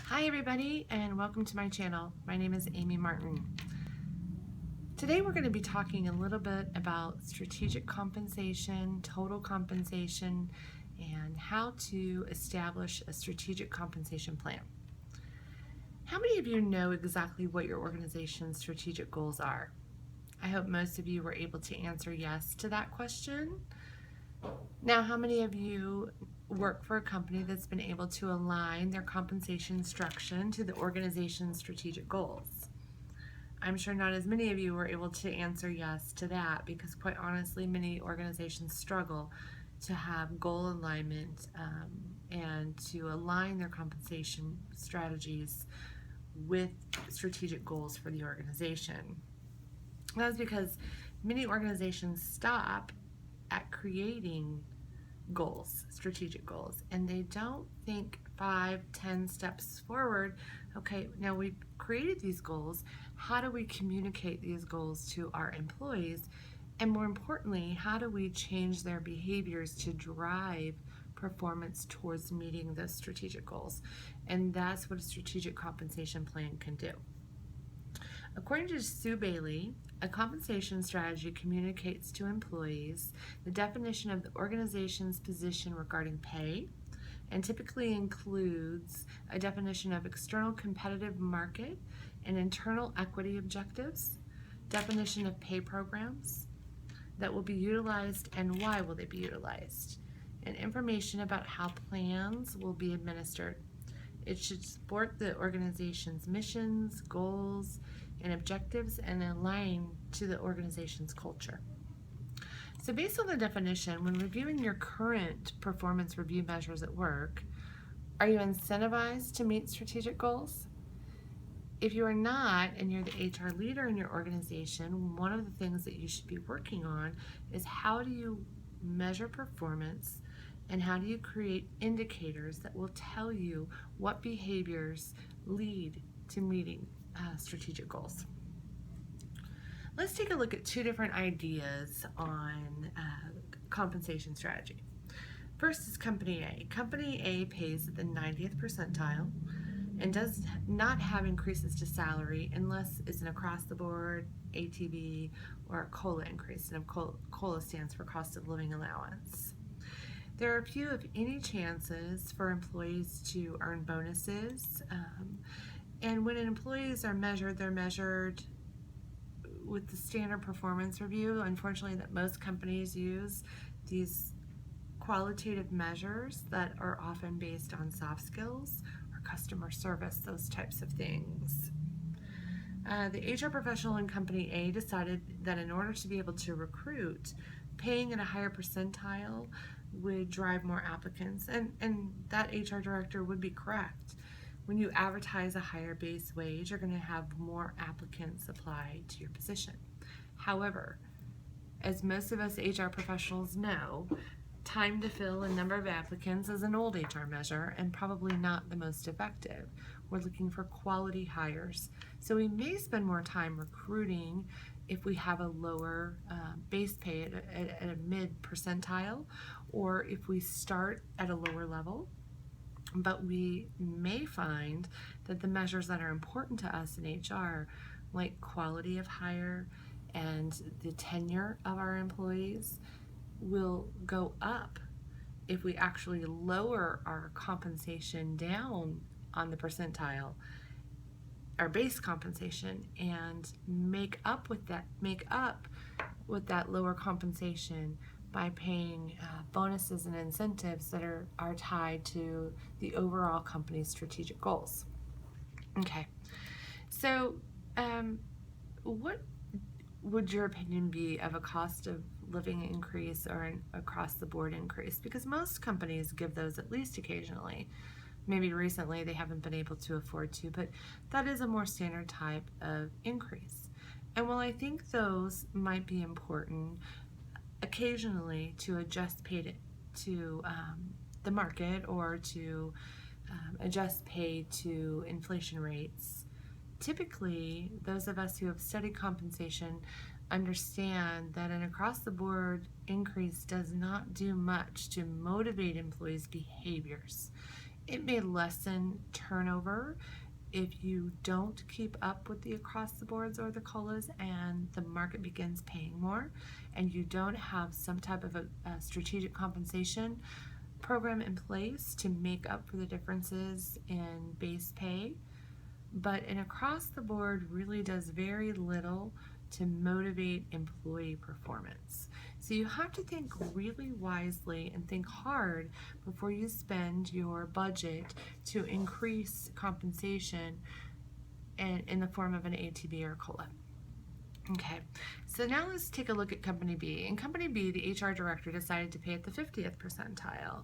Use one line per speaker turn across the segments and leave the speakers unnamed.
Hi everybody and welcome to my channel. My name is Amy Martin. Today we're going to be talking a little bit about strategic compensation, total compensation, and how to establish a strategic compensation plan. How many of you know exactly what your organization's strategic goals are? I hope most of you were able to answer yes to that question. Now, how many of you work for a company that's been able to align their compensation structure to the organization's strategic goals? I'm sure not as many of you were able to answer yes to that because, quite honestly, many organizations struggle to have goal alignment and to align their compensation strategies with strategic goals for the organization. That's because many organizations stop at creating goals, strategic goals, and they don't think 5-10 steps forward. Okay, now we've created these goals. How do we communicate these goals to our employees? And more importantly, how do we change their behaviors to drive performance towards meeting those strategic goals? And that's what a strategic compensation plan can do. According to Sue Bailey, a compensation strategy communicates to employees the definition of the organization's position regarding pay and typically includes a definition of external competitive market and internal equity objectives, definition of pay programs that will be utilized and why will they be utilized, and information about how plans will be administered. It should support the organization's missions, goals, and objectives and align to the organization's culture. So based on the definition, when reviewing your current performance review measures at work, are you incentivized to meet strategic goals? If you are not, and you're the HR leader in your organization, one of the things that you should be working on is how do you measure performance and how do you create indicators that will tell you what behaviors lead to meeting strategic goals. Let's take a look at two different ideas on compensation strategy. First is Company A. Company A pays at the 90th percentile and does not have increases to salary unless it's an across-the-board ATV or a COLA increase, and COLA stands for cost of living allowance. There are few, if any, chances for employees to earn bonuses. And when employees are measured, they're measured with the standard performance review, unfortunately, that most companies use, these qualitative measures that are often based on soft skills or customer service, those types of things. The HR professional in Company A decided that in order to be able to recruit, paying at a higher percentile would drive more applicants, and that HR director would be correct. When you advertise a higher base wage, you're going to have more applicants apply to your position. However, as most of us HR professionals know, time to fill a number of applicants is an old HR measure and probably not the most effective. We're looking for quality hires. So we may spend more time recruiting if we have a lower base pay at a mid percentile, or if we start at a lower level. But we may find that the measures that are important to us in HR, like quality of hire and the tenure of our employees, will go up if we actually lower our compensation down on the percentile, our base compensation, and make up with that lower compensation by paying bonuses and incentives that are tied to the overall company's strategic goals. Okay, so what would your opinion be of a cost of living increase or an across the board increase? Because most companies give those at least occasionally. Maybe recently they haven't been able to afford to, but that is a more standard type of increase. And while I think those might be important occasionally to adjust pay to the market or to adjust pay to inflation rates, typically those of us who have studied compensation understand that an across-the-board increase does not do much to motivate employees' behaviors. It may lessen turnover, if you don't keep up with the across the boards or the COLAs and the market begins paying more, and you don't have some type of a strategic compensation program in place to make up for the differences in base pay, but an across the board really does very little to motivate employee performance. So you have to think really wisely and think hard before you spend your budget to increase compensation in the form of an ATB or COLA. Okay, so now let's take a look at Company B. In Company B, the HR director decided to pay at the 50th percentile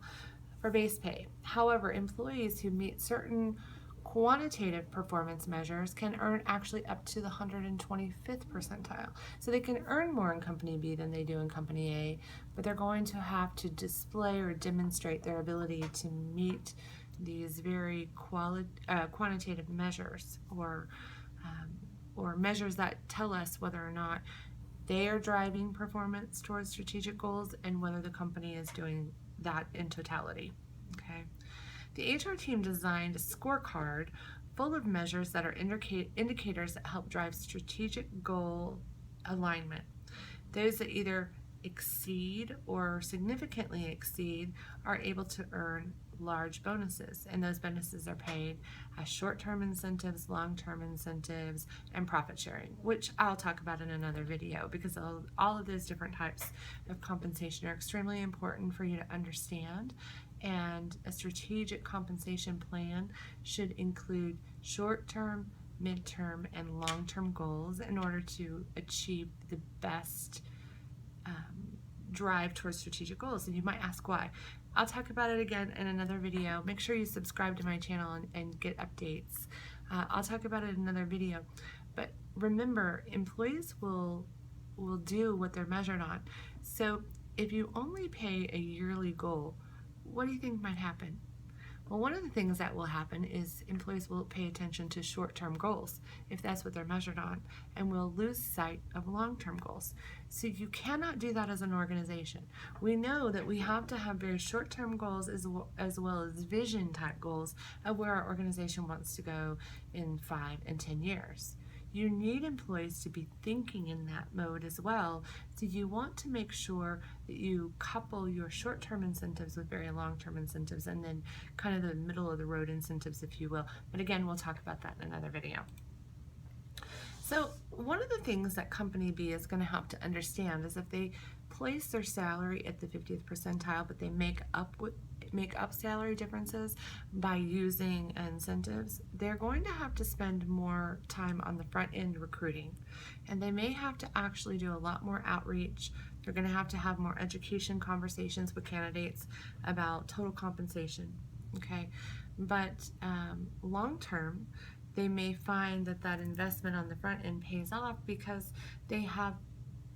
for base pay. However, employees who meet certain quantitative performance measures can earn actually up to the 125th percentile. So they can earn more in Company B than they do in Company A, but they're going to have to display or demonstrate their ability to meet these very quantitative measures or measures that tell us whether or not they are driving performance towards strategic goals and whether the company is doing that in totality. Okay. The HR team designed a scorecard full of measures that are indicators that help drive strategic goal alignment. Those that either exceed or significantly exceed are able to earn large bonuses, and those bonuses are paid as short-term incentives, long-term incentives, and profit sharing, which I'll talk about in another video, because all of those different types of compensation are extremely important for you to understand. And a strategic compensation plan should include short-term, mid-term, and long-term goals in order to achieve the best drive towards strategic goals. And you might ask why. I'll talk about it again in another video. Make sure you subscribe to my channel and get updates. I'll talk about it in another video. But remember, employees will do what they're measured on. So if you only pay a yearly goal, what do you think might happen? Well, one of the things that will happen is employees will pay attention to short-term goals, if that's what they're measured on, and will lose sight of long-term goals. So you cannot do that as an organization. We know that we have to have very short-term goals as well as vision-type goals of where our organization wants to go in 5 and 10 years. You need employees to be thinking in that mode as well. So you want to make sure that you couple your short-term incentives with very long-term incentives, and then kind of the middle of the road incentives, if you will. But again, we'll talk about that in another video. So one of the things that Company B is going to have to understand is if they place their salary at the 50th percentile, but they make up salary differences by using incentives, they're going to have to spend more time on the front end recruiting, and they may have to actually do a lot more outreach. They're going to have more education conversations with candidates about total compensation. Okay, but long term, they may find that investment on the front end pays off because they have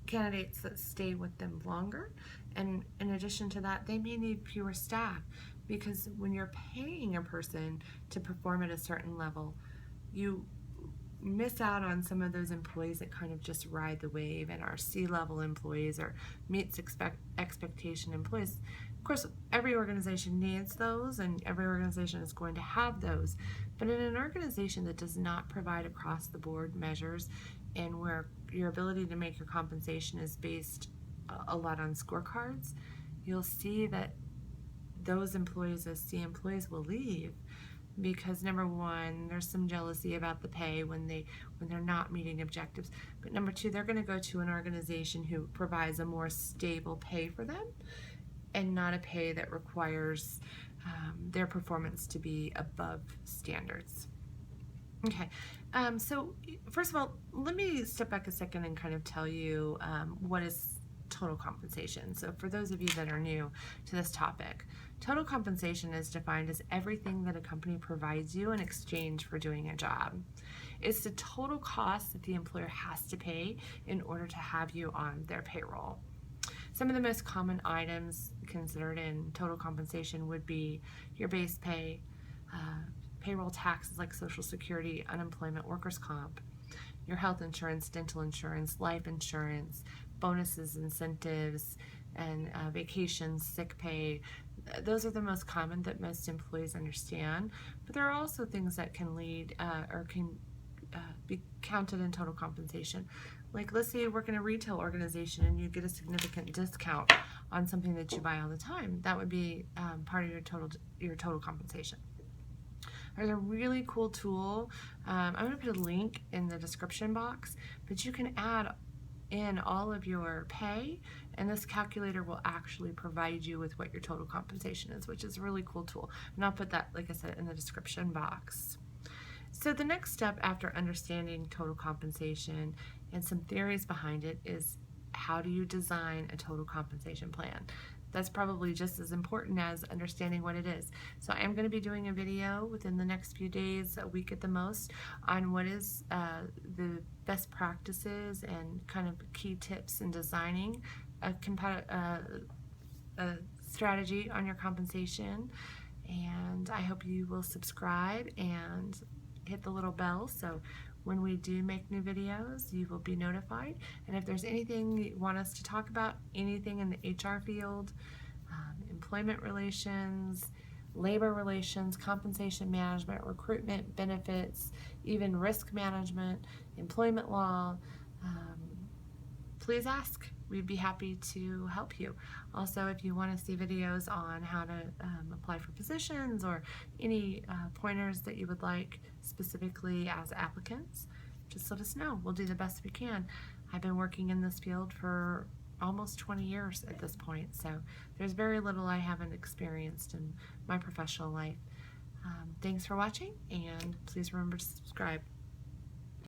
candidates that stay with them longer, and in addition to that, they may need fewer staff, because when you're paying a person to perform at a certain level, you miss out on some of those employees that kind of just ride the wave and are C-level employees or meets expectation employees. Of course, every organization needs those, and every organization is going to have those, but in an organization that does not provide across-the-board measures, and where your ability to make your compensation is based a lot on scorecards, you'll see that those employees, as C employees, will leave because, number one, there's some jealousy about the pay when they're not meeting objectives, but number two, they're going to go to an organization who provides a more stable pay for them and not a pay that requires their performance to be above standards. Okay, so first of all, let me step back a second and kind of tell you what is total compensation. So for those of you that are new to this topic, total compensation is defined as everything that a company provides you in exchange for doing a job. It's the total cost that the employer has to pay in order to have you on their payroll. Some of the most common items considered in total compensation would be your base pay, payroll taxes like Social Security, unemployment, workers' comp, your health insurance, dental insurance, life insurance, bonuses, incentives, and vacations, sick pay, those are the most common that most employees understand, but there are also things that can lead or can be counted in total compensation. Like, let's say you work in a retail organization and you get a significant discount on something that you buy all the time. That would be part of your total compensation. There's a really cool tool. I'm going to put a link in the description box, but you can add in all of your pay, and this calculator will actually provide you with what your total compensation is, which is a really cool tool. And I'll put that, like I said, in the description box. So the next step after understanding total compensation and some theories behind it is, how do you design a total compensation plan? That's probably just as important as understanding what it is. So I am going to be doing a video within the next few days, a week at the most, on what is the best practices and kind of key tips in designing a strategy on your compensation. And I hope you will subscribe and hit the little bell so when we do make new videos, you will be notified. And if there's anything you want us to talk about, anything in the HR field, employment relations, labor relations, compensation management, recruitment, benefits, even risk management, employment law, please ask. We'd be happy to help you. Also, if you want to see videos on how to apply for positions or any pointers that you would like specifically as applicants, just let us know. We'll do the best we can. I've been working in this field for almost 20 years at this point, so there's very little I haven't experienced in my professional life. Thanks for watching, and please remember to subscribe.